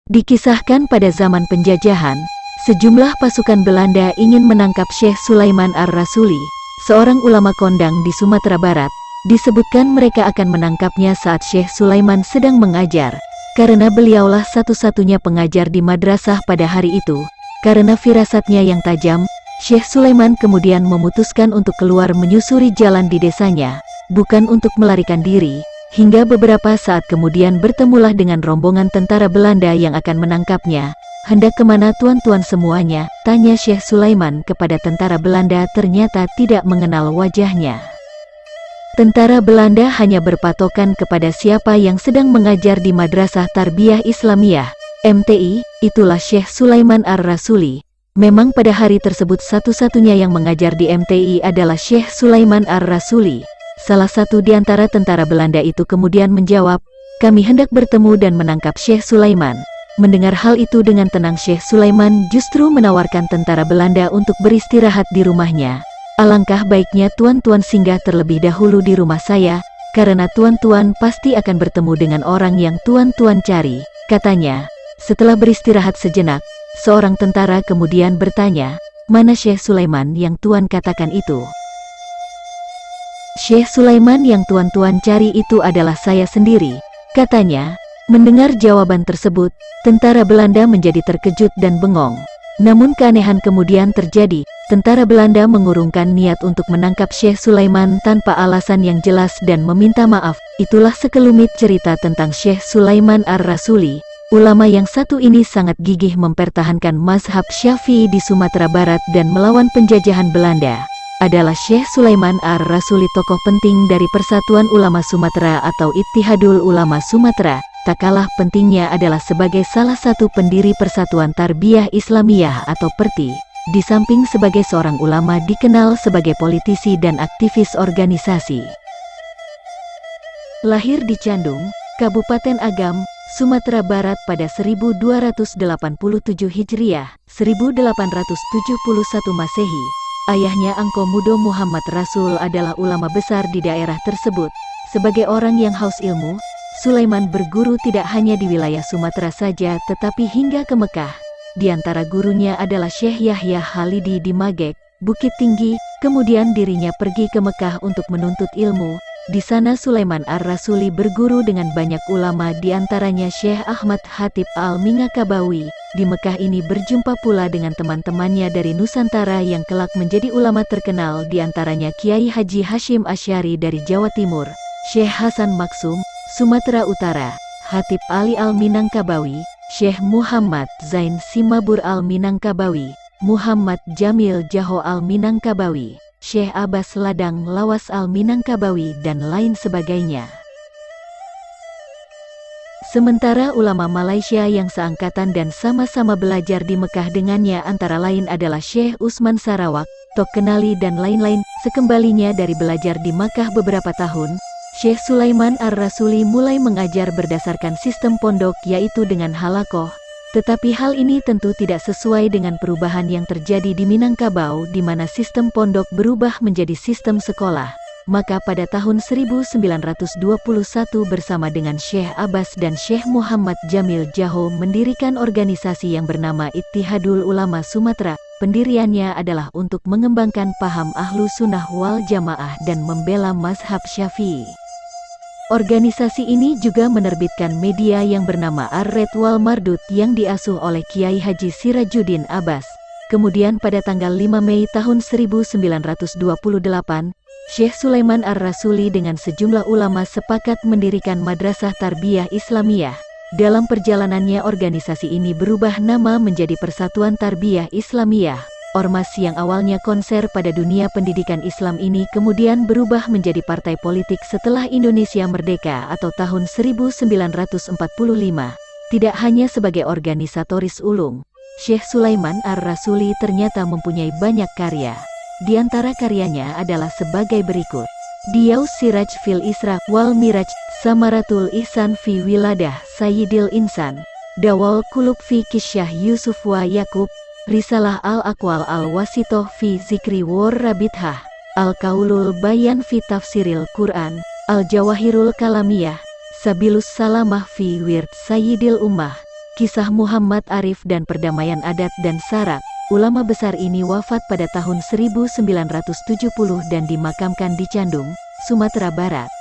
Dikisahkan pada zaman penjajahan, sejumlah pasukan Belanda ingin menangkap Syekh Sulaiman Ar-Rasuli, seorang ulama kondang di Sumatera Barat. Disebutkan mereka akan menangkapnya saat Syekh Sulaiman sedang mengajar, karena beliaulah satu-satunya pengajar di madrasah pada hari itu. Karena firasatnya yang tajam, Syekh Sulaiman kemudian memutuskan untuk keluar menyusuri jalan di desanya, bukan untuk melarikan diri. Hingga beberapa saat kemudian bertemulah dengan rombongan tentara Belanda yang akan menangkapnya. "Hendak kemana tuan-tuan semuanya?" tanya Syekh Sulaiman kepada tentara Belanda. Ternyata tidak mengenal wajahnya. Tentara Belanda hanya berpatokan kepada siapa yang sedang mengajar di Madrasah Tarbiyah Islamiyah, MTI, itulah Syekh Sulaiman Ar-Rasuli. Memang pada hari tersebut satu-satunya yang mengajar di MTI adalah Syekh Sulaiman Ar-Rasuli. Salah satu di antara tentara Belanda itu kemudian menjawab, "Kami hendak bertemu dan menangkap Syekh Sulaiman." Mendengar hal itu dengan tenang, Syekh Sulaiman justru menawarkan tentara Belanda untuk beristirahat di rumahnya. "Alangkah baiknya tuan-tuan singgah terlebih dahulu di rumah saya, karena tuan-tuan pasti akan bertemu dengan orang yang tuan-tuan cari," katanya. Setelah beristirahat sejenak, seorang tentara kemudian bertanya, "Mana Syekh Sulaiman yang tuan katakan itu?" "Syekh Sulaiman yang tuan-tuan cari itu adalah saya sendiri," katanya. Mendengar jawaban tersebut, tentara Belanda menjadi terkejut dan bengong. Namun keanehan kemudian terjadi. Tentara Belanda mengurungkan niat untuk menangkap Syekh Sulaiman tanpa alasan yang jelas dan meminta maaf. Itulah sekelumit cerita tentang Syekh Sulaiman Ar-Rasuli. Ulama yang satu ini sangat gigih mempertahankan mazhab Syafi'i di Sumatera Barat dan melawan penjajahan Belanda. Adalah Syekh Sulaiman Ar-Rasuli, tokoh penting dari Persatuan Ulama Sumatera atau Ittihadul Ulama Sumatera. Tak kalah pentingnya adalah sebagai salah satu pendiri Persatuan Tarbiyah Islamiyah atau PERTI. Di samping sebagai seorang ulama, dikenal sebagai politisi dan aktivis organisasi. Lahir di Candung, Kabupaten Agam, Sumatera Barat pada 1287 Hijriah, 1871 Masehi. Ayahnya Angko Mudo Muhammad Rasul adalah ulama besar di daerah tersebut. Sebagai orang yang haus ilmu, Sulaiman berguru tidak hanya di wilayah Sumatera saja tetapi hingga ke Mekah. Di antara gurunya adalah Syekh Yahya Halidi di Magek, Bukit Tinggi. Kemudian dirinya pergi ke Mekah untuk menuntut ilmu. Di sana Sulaiman Ar-Rasuli berguru dengan banyak ulama, di antaranya Syekh Ahmad Hatib Al-Minangkabawi. Di Mekah ini berjumpa pula dengan teman-temannya dari Nusantara yang kelak menjadi ulama terkenal, di antaranya Kiai Haji Hashim Asy'ari dari Jawa Timur, Syekh Hasan Maksum, Sumatera Utara, Hatib Ali Al-Minangkabawi, Syekh Muhammad Zain Simabur Al-Minangkabawi, Muhammad Jamil Jaho Al-Minangkabawi, Syekh Abbas Ladang Lawas Al-Minangkabawi, dan lain sebagainya. Sementara ulama Malaysia yang seangkatan dan sama-sama belajar di Mekah dengannya antara lain adalah Syekh Usman Sarawak, Tok Kenali, dan lain-lain. Sekembalinya dari belajar di Makkah beberapa tahun, Syekh Sulaiman Ar-Rasuli mulai mengajar berdasarkan sistem pondok, yaitu dengan halakoh. Tetapi hal ini tentu tidak sesuai dengan perubahan yang terjadi di Minangkabau, di mana sistem pondok berubah menjadi sistem sekolah. Maka pada tahun 1921 bersama dengan Syekh Abbas dan Syekh Muhammad Jamil Jaho mendirikan organisasi yang bernama Ittihadul Ulama Sumatera. Pendiriannya adalah untuk mengembangkan paham Ahlu Sunnah wal Jamaah dan membela mazhab Syafi'i. Organisasi ini juga menerbitkan media yang bernama Ar-Red wal Mardud yang diasuh oleh Kiai Haji Sirajuddin Abbas. Kemudian pada tanggal 5 Mei tahun 1928, Syekh Sulaiman Ar-Rasuli dengan sejumlah ulama sepakat mendirikan Madrasah Tarbiyah Islamiyah. Dalam perjalanannya organisasi ini berubah nama menjadi Persatuan Tarbiyah Islamiyah. Ormas yang awalnya konser pada dunia pendidikan Islam ini kemudian berubah menjadi partai politik setelah Indonesia merdeka atau tahun 1945. Tidak hanya sebagai organisatoris ulung, Syekh Sulaiman Ar-Rasuli ternyata mempunyai banyak karya. Di antara karyanya adalah sebagai berikut: Diyaus Siraj fil Isra wal Miraj, Samaratul Ihsan fi Wiladah Sayyidil Insan, Dawal Kulub fi Kisyah Yusuf wa Yakub, Risalah Al-Aqwal Al-Wasitoh fi Zikri war Rabithah, Al-Qaulul Bayan fi Tafsiril Quran, Al-Jawahirul Kalamiyah, Sabilus Salamah fi Wird Sayyidil Ummah, Kisah Muhammad Arif dan Perdamaian Adat dan Sarak. Ulama besar ini wafat pada tahun 1970 dan dimakamkan di Candung, Sumatera Barat.